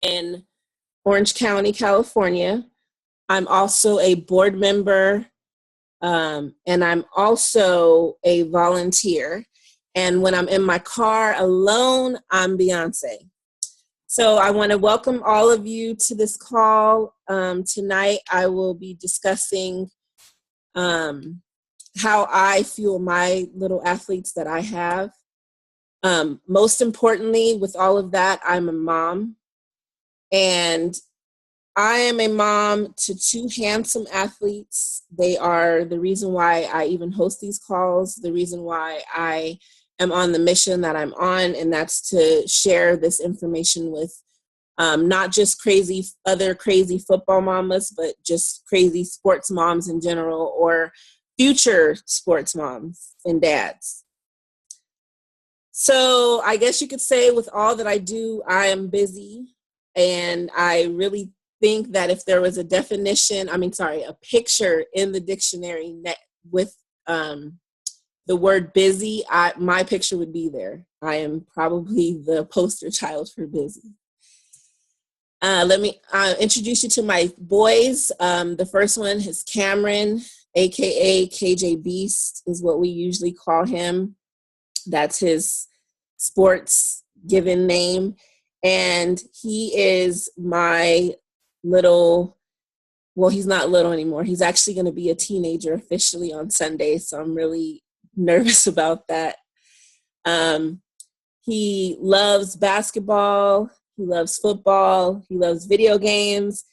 in Orange County, California. I'm also a board member, and I'm also a volunteer. And when I'm in my car alone, I'm Beyonce. So I want to welcome all of you to this call. Tonight, I will be discussing how I fuel my little athletes that I have. Most importantly, with all of that, I'm a mom. And I am a mom to two handsome athletes. They are the reason why I even host these calls, the reason why I am on the mission that I'm on, and that's to share this information with not just other crazy football mamas, but just crazy sports moms in general, or future sports moms and dads. So I guess you could say with all that I do, I am busy, and I really think that if there was a picture in the dictionary with the word busy, my picture would be there. I am probably the poster child for busy. Let me introduce you to my boys. The first one is Cameron, aka KJ Beast, is what we usually call him. That's his sports given name. And he is my he's not little anymore. He's actually going to be a teenager officially on Sunday. So I'm really nervous about that. He loves basketball. He loves football. He loves video games.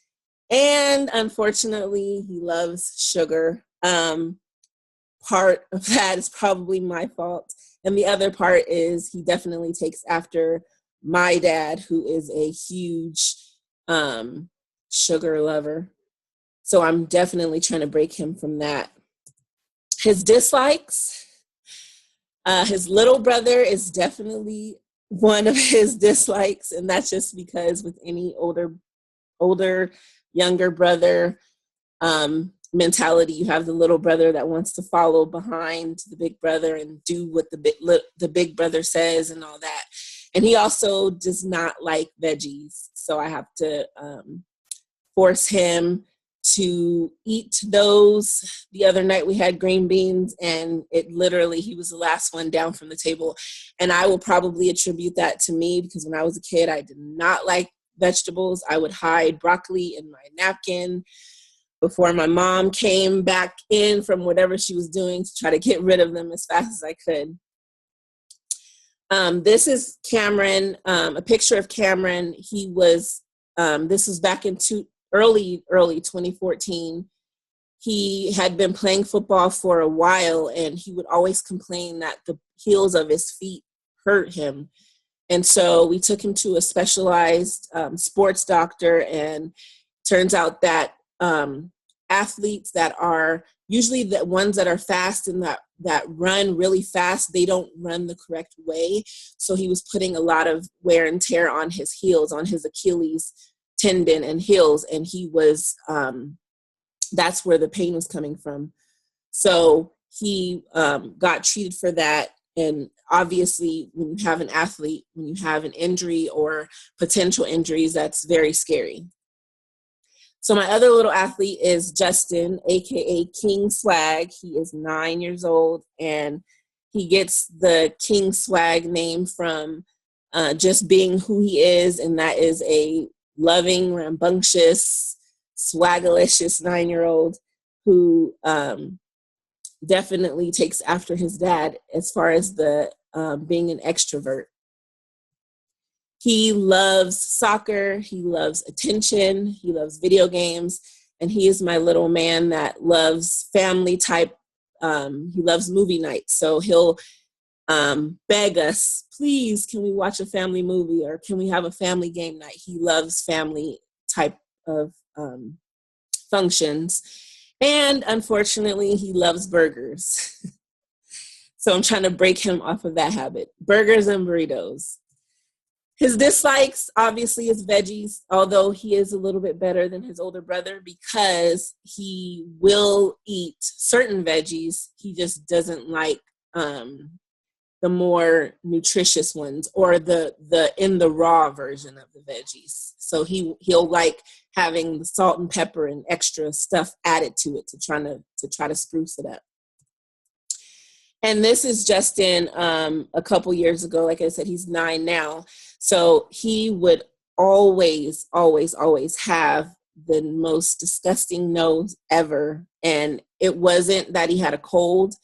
And unfortunately, he loves sugar. Part of that is probably my fault. And the other part is he definitely takes after my dad, who is a huge sugar lover. So I'm definitely trying to break him from that. His dislikes, his little brother is definitely one of his dislikes. And that's just because with any older, younger brother mentality, you have the little brother that wants to follow behind the big brother and do what the big brother says and all that. And he also does not like veggies. So I have to force him to eat those. The other night we had green beans, and he was the last one down from the table. And I will probably attribute that to me, because when I was a kid, I did not like vegetables. I would hide broccoli in my napkin before my mom came back in from whatever she was doing to try to get rid of them as fast as I could. This is Cameron, a picture of Cameron. He was, this was back in early 2014. He had been playing football for a while, and he would always complain that the heels of his feet hurt him. And so we took him to a specialized sports doctor, and turns out that athletes that are usually the ones that are fast and that run really fast, they don't run the correct way. So he was putting a lot of wear and tear on his heels, on his Achilles tendon and heels, and he was that's where the pain was coming from. So he got treated for that. And obviously, when you have an athlete, when you have an injury or potential injuries, that's very scary. So my other little athlete is Justin, aka King Swag. He is 9 years old, and he gets the King Swag name from just being who he is, and that is a loving, rambunctious, swagalicious 9-year-old who definitely takes after his dad as far as the being an extrovert. He loves soccer, he loves attention, he loves video games, and he is my little man that loves family type. He loves movie nights, so he'll beg us, please, can we watch a family movie, or can we have a family game night? He loves family type of functions. And unfortunately, he loves burgers. So I'm trying to break him off of that habit. Burgers and burritos. His dislikes, obviously, is veggies, although he is a little bit better than his older brother because he will eat certain veggies. He just doesn't like the the more nutritious ones, or the in the raw version of the veggies. So he'll like having the salt and pepper and extra stuff added to it to try to spruce it up. And this is Justin a couple years ago. Like I said, he's 9 now. So he would always, always, always have the most disgusting nose ever. And it wasn't that he had a cold.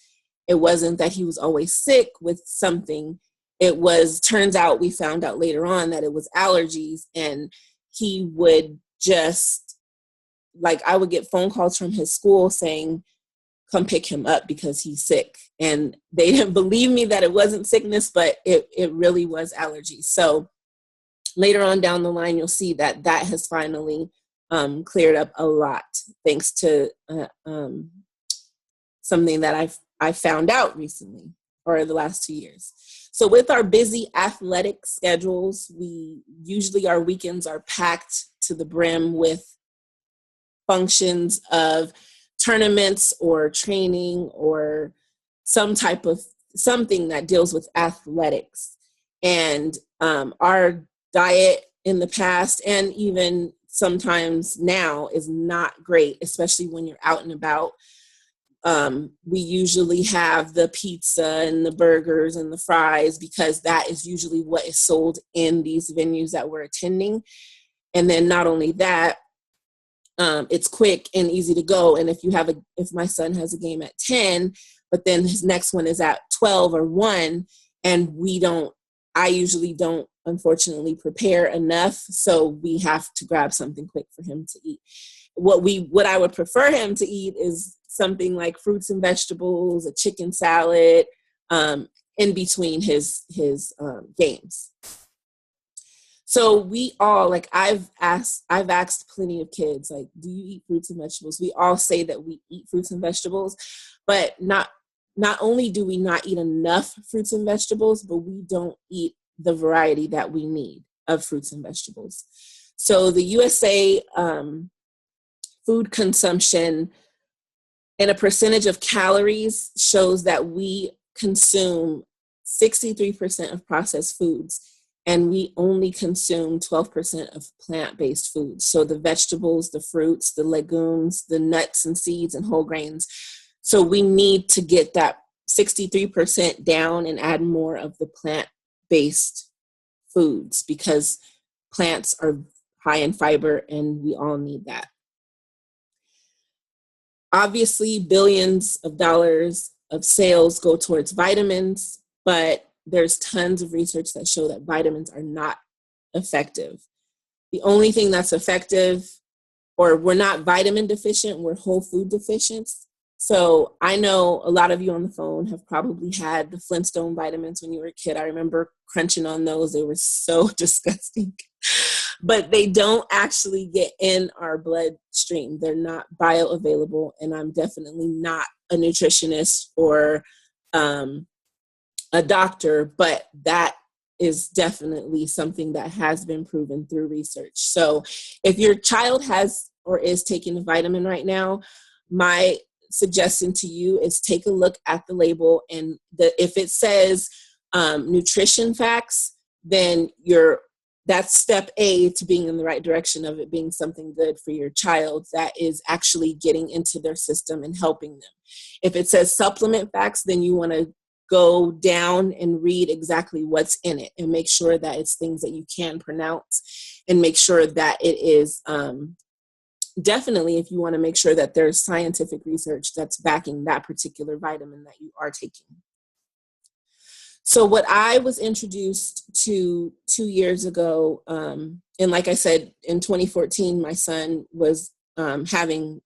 It wasn't that he was always sick with something. It was, turns out, we found out later on that it was allergies. And he would just, like, I would get phone calls from his school saying, come pick him up because he's sick. And they didn't believe me that it wasn't sickness, but it really was allergies. So later on down the line, you'll see that has finally cleared up a lot, thanks to something that I found out recently, or the last 2 years. So with our busy athletic schedules, our weekends are packed to the brim with functions of tournaments or training or some type of something that deals with athletics. And our diet in the past, and even sometimes now, is not great, especially when you're out and about. We usually have the pizza and the burgers and the fries because that is usually what is sold in these venues that we're attending. And then not only that, it's quick and easy to go. And if my son has a game at 10, but then his next one is at 12 or 1, and I usually don't, unfortunately, prepare enough. So we have to grab something quick for him to eat. What I would prefer him to eat is something like fruits and vegetables, a chicken salad, in between his games. So we all, like, I've asked plenty of kids, like, do you eat fruits and vegetables? We all say that we eat fruits and vegetables, but not only do we not eat enough fruits and vegetables, but we don't eat the variety that we need of fruits and vegetables. So the USA food consumption and a percentage of calories shows that we consume 63% of processed foods, and we only consume 12% of plant-based foods. So the vegetables, the fruits, the legumes, the nuts and seeds and whole grains. So we need to get that 63% down and add more of the plant-based foods, because plants are high in fiber and we all need that. Obviously, billions of dollars of sales go towards vitamins, but there's tons of research that show that vitamins are not effective. The only thing that's effective, or we're not vitamin deficient, we're whole food deficient. So I know a lot of you on the phone have probably had the Flintstone vitamins when you were a kid. I remember crunching on those. They were so disgusting. But they don't actually get in our bloodstream. They're not bioavailable, and I'm definitely not a nutritionist or a doctor, but that is definitely something that has been proven through research. So if your child has or is taking a vitamin right now, my suggestion to you is take a look at the label, and if it says nutrition facts, then that's step A to being in the right direction of it being something good for your child that is actually getting into their system and helping them. If it says supplement facts, then you want to go down and read exactly what's in it and make sure that it's things that you can pronounce, and make sure that it is definitely, if you want to make sure that there's scientific research that's backing that particular vitamin that you are taking. So what I was introduced to 2 years ago, and like I said, in 2014, my son was having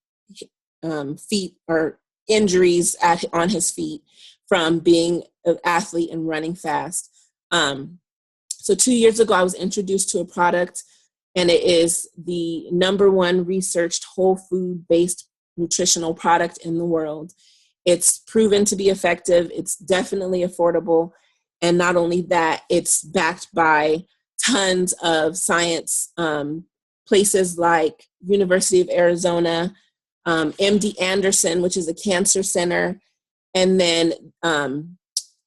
feet or injuries on his feet from being an athlete and running fast. So 2 years ago, I was introduced to a product, and it is the #1 researched whole food-based nutritional product in the world. It's proven to be effective. It's definitely affordable. And not only that, it's backed by tons of science, places like University of Arizona, MD Anderson, which is a cancer center, and then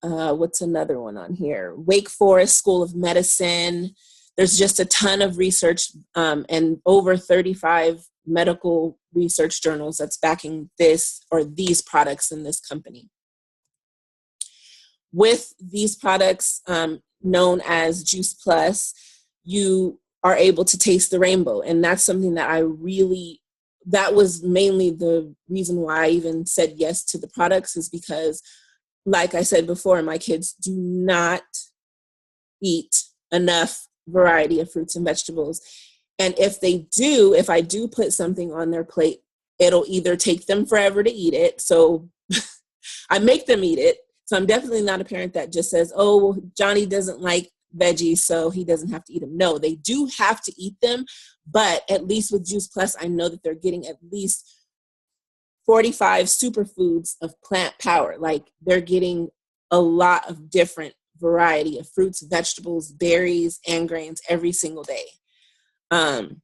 what's another one on here? Wake Forest School of Medicine. There's just a ton of research and over 35 medical research journals that's backing this or these products in this company. With these products known as Juice Plus, you are able to taste the rainbow. And that's something that that was mainly the reason why I even said yes to the products, is because, like I said before, my kids do not eat enough variety of fruits and vegetables. And if I do put something on their plate, it'll either take them forever to eat it. So I make them eat it. So I'm definitely not a parent that just says, oh, Johnny doesn't like veggies, so he doesn't have to eat them. No, they do have to eat them. But at least with Juice Plus, I know that they're getting at least 45 superfoods of plant power. Like, they're getting a lot of different variety of fruits, vegetables, berries, and grains every single day. And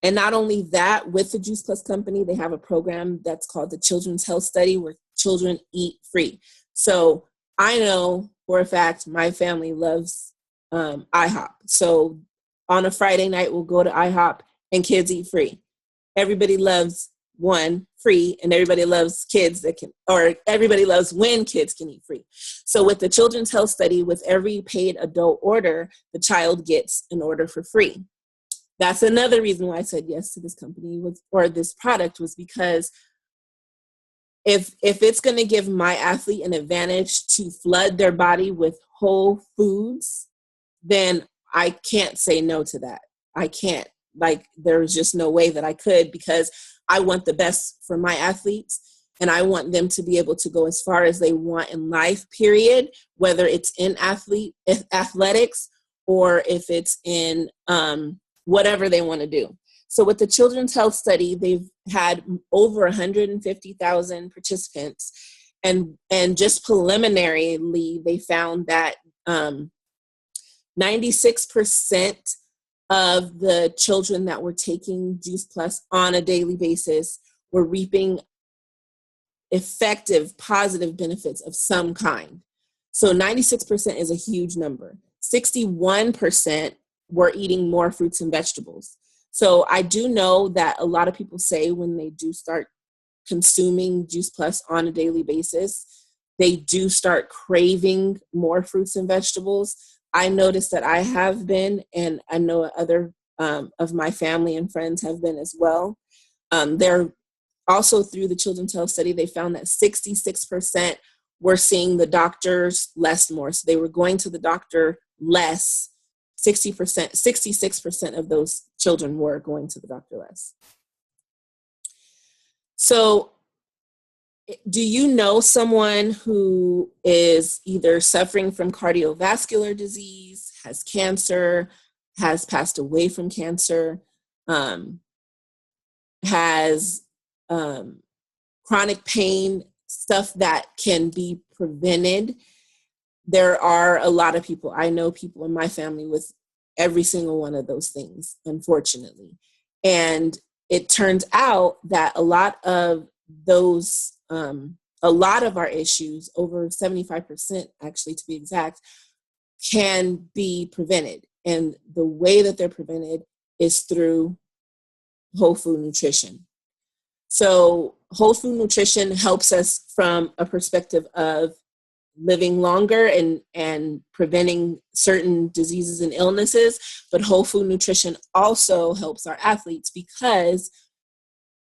not only that, with the Juice Plus company, they have a program that's called the Children's Health Study, where children eat free. So I know for a fact my family loves IHOP. So on a Friday night, we'll go to IHOP and kids eat free. Everybody loves free, and everybody loves everybody loves when kids can eat free. So with the Children's Health Study, with every paid adult order, the child gets an order for free. That's another reason why I said yes to this company or this product, was because if it's going to give my athlete an advantage to flood their body with whole foods, then I can't say no to that. I can't. Like, there's just no way that I could, because I want the best for my athletes, and I want them to be able to go as far as they want in life, period, whether it's in athletics or if it's in whatever they want to do. So with the Children's Health Study, they've had over 150,000 participants, and just preliminarily, they found that 96% of the children that were taking Juice Plus on a daily basis were reaping effective, positive benefits of some kind. So 96% is a huge number. 61% were eating more fruits and vegetables. So I do know that a lot of people say when they do start consuming Juice Plus on a daily basis, they do start craving more fruits and vegetables. I noticed that I have been, and I know other of my family and friends have been as well. They're also, through the Children's Health Study, they found that 66% were seeing the doctors less more. So they were going to the doctor less. 66% of those children were going to the doctor less. So do you know someone who is either suffering from cardiovascular disease, has cancer, has passed away from cancer, has chronic pain, stuff that can be prevented? There are a lot of people. I know people in my family with every single one of those things, unfortunately. And it turns out that a lot of our issues, over 75% actually to be exact, can be prevented. And the way that they're prevented is through whole food nutrition. So whole food nutrition helps us from a perspective of living longer and preventing certain diseases and illnesses. But whole food nutrition also helps our athletes, because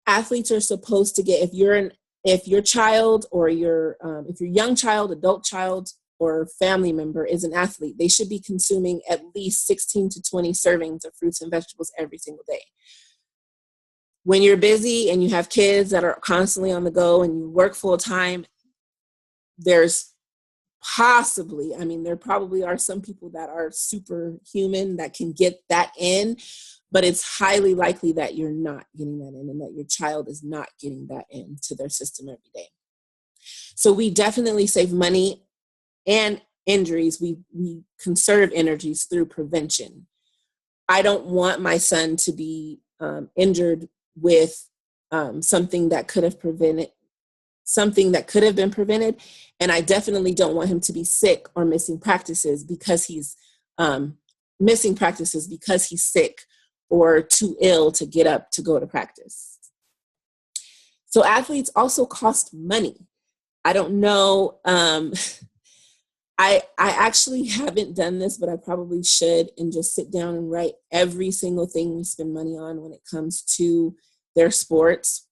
athletes are supposed to get, if your child or if your young child, adult child, or family member is an athlete, they should be consuming at least 16 to 20 servings of fruits and vegetables every single day. When you're busy and you have kids that are constantly on the go and you work full time, there probably are some people that are superhuman that can get that in, but it's highly likely that you're not getting that in, and that your child is not getting that into their system every day. So we definitely save money and injuries. We conserve energies through prevention. I don't want my son to be injured with something that could have prevented something that could have been prevented. And I definitely don't want him to be sick or missing practices because he's sick or too ill to get up to go to practice. So athletes also cost money. I don't know. I actually haven't done this, but I probably should, and just sit down and write every single thing we spend money on when it comes to their sports.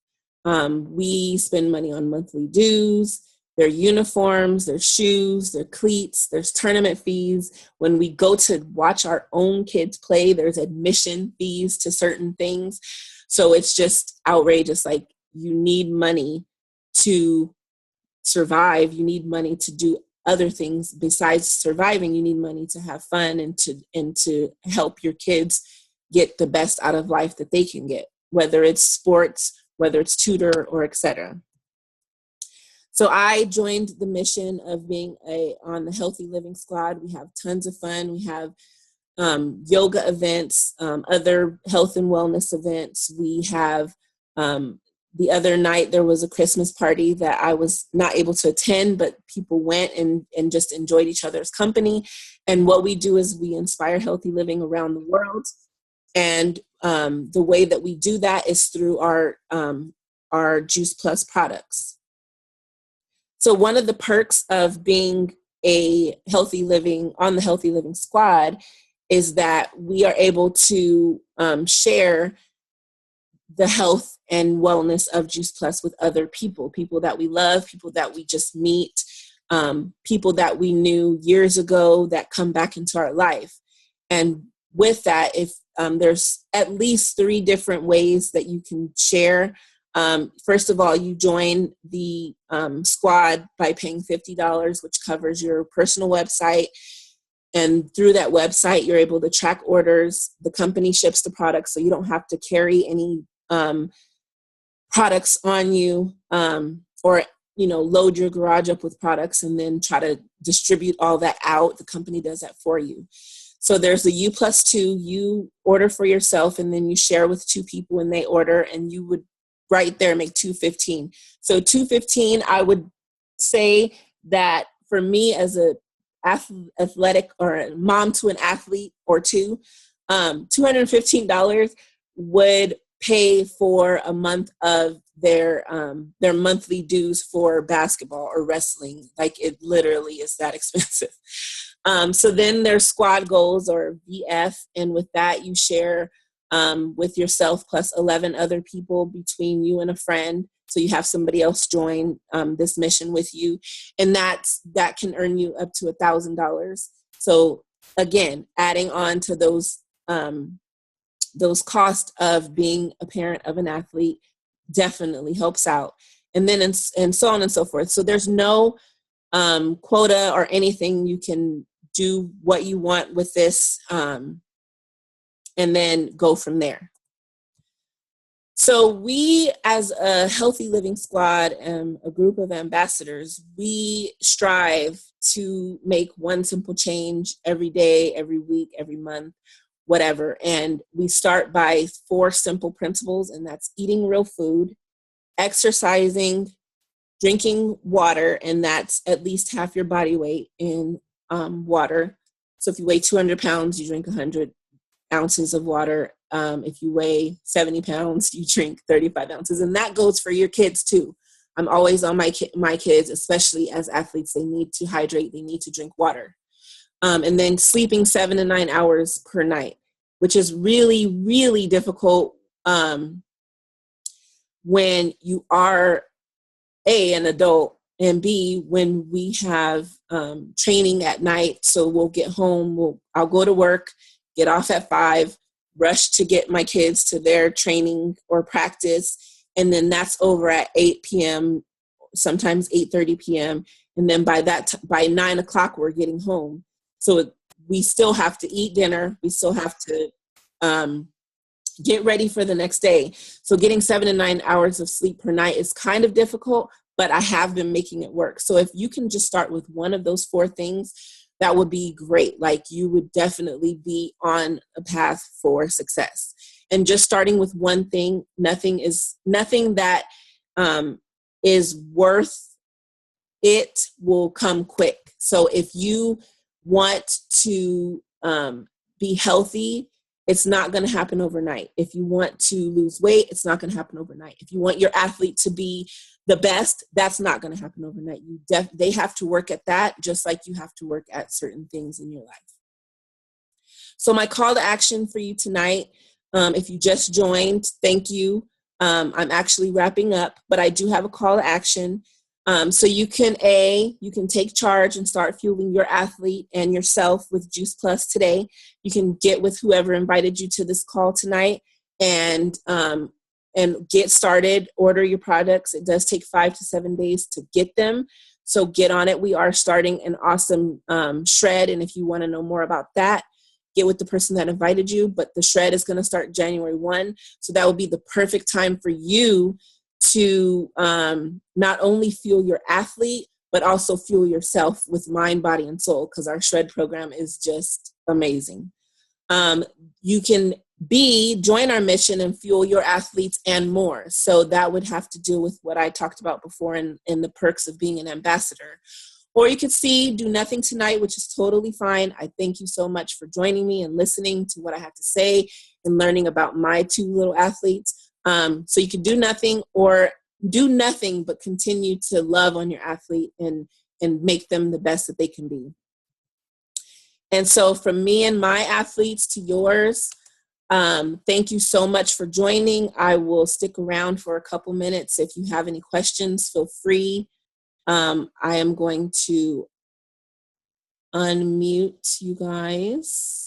We spend money on monthly dues, their uniforms, their shoes, their cleats, there's tournament fees. When we go to watch our own kids play, there's admission fees to certain things. So it's just outrageous. Like, you need money to survive. You need money to do other things besides surviving. You need money to have fun and to help your kids get the best out of life that they can get, whether it's sports, whether it's tutor, or etc. So I joined the mission of being on the Healthy Living Squad. We have tons of fun. We have yoga events, other health and wellness events. We have the other night there was a Christmas party that I was not able to attend, but people went and just enjoyed each other's company. And what we do is we inspire healthy living around the world. And the way that we do that is through our Juice Plus products. So one of the perks of being on the Healthy Living Squad is that we are able to share the health and wellness of Juice Plus with other people that we love, people that we just meet, people that we knew years ago that come back into our life. And with that, if there's at least 3 different ways that you can share. First of all, you join the squad by paying $50, which covers your personal website. And through that website, you're able to track orders. The company ships the products, so you don't have to carry any products on you, or load your garage up with products and then try to distribute all that out. The company does that for you. So there's the U+2. You order for yourself and then you share with 2 people and they order, and you would right there make $215. So $215, I would say that for me as a athletic or a mom to an athlete or two, $215 would pay for a month of their monthly dues for basketball or wrestling. Like, it literally is that expensive. So then there's squad goals, or VF, and with that you share with yourself plus 11 other people between you and a friend. So you have somebody else join this mission with you, and that can earn you up to $1,000. So again, adding on to those costs of being a parent of an athlete definitely helps out. And then and so on and so forth. So there's no quota or anything. You can do what you want with this, and then go from there. So we, as a Healthy Living Squad and a group of ambassadors, we strive to make one simple change every day, every week, every month, whatever. And we start by 4 simple principles, and that's eating real food, exercising, drinking water, and that's at least half your body weight in water. So if you weigh 200 pounds, you drink 100 ounces of water. If you weigh 70 pounds, you drink 35 ounces. And that goes for your kids too. I'm always on my kids, especially as athletes. They need to hydrate. They need to drink water. And then sleeping 7 to 9 hours per night, which is really, really difficult when you are A, an adult, and B, when we have training at night. So we'll get home, I'll go to work, get off at 5, rush to get my kids to their training or practice, and then that's over at 8 p.m., sometimes 8:30 p.m., and then by 9 o'clock we're getting home. So we still have to eat dinner. We still have to get ready for the next day. So getting 7 to 9 hours of sleep per night is kind of difficult, but I have been making it work. So if you can just start with one of those 4 things, that would be great. Like, you would definitely be on a path for success. And just starting with one thing, nothing that is worth it will come quick. So if you want to be healthy, it's not going to happen overnight. If you want to lose weight, it's not going to happen overnight. If you want your athlete to be the best, that's not going to happen overnight. They have to work at that, just like you have to work at certain things in your life. So my call to action for you tonight, if you just joined, thank you. I'm actually wrapping up, but I do have a call to action. So you can take charge and start fueling your athlete and yourself with Juice Plus today. You can get with whoever invited you to this call tonight and get started. Order your products. It does take 5 to 7 days to get them. So get on it. We are starting an awesome shred. And if you want to know more about that, get with the person that invited you. But the shred is going to start January 1. So that will be the perfect time for you to not only fuel your athlete, but also fuel yourself with mind, body, and soul, because our shred program is just amazing. You can join our mission and fuel your athletes and more. So that would have to do with what I talked about before in the perks of being an ambassador. Or you could do nothing tonight, which is totally fine. I thank you so much for joining me and listening to what I have to say and learning about my 2 little athletes. So you can do nothing, or do nothing but continue to love on your athlete and make them the best that they can be. And so from me and my athletes to yours, thank you so much for joining. I will stick around for a couple minutes. If you have any questions, feel free. I am going to unmute you guys.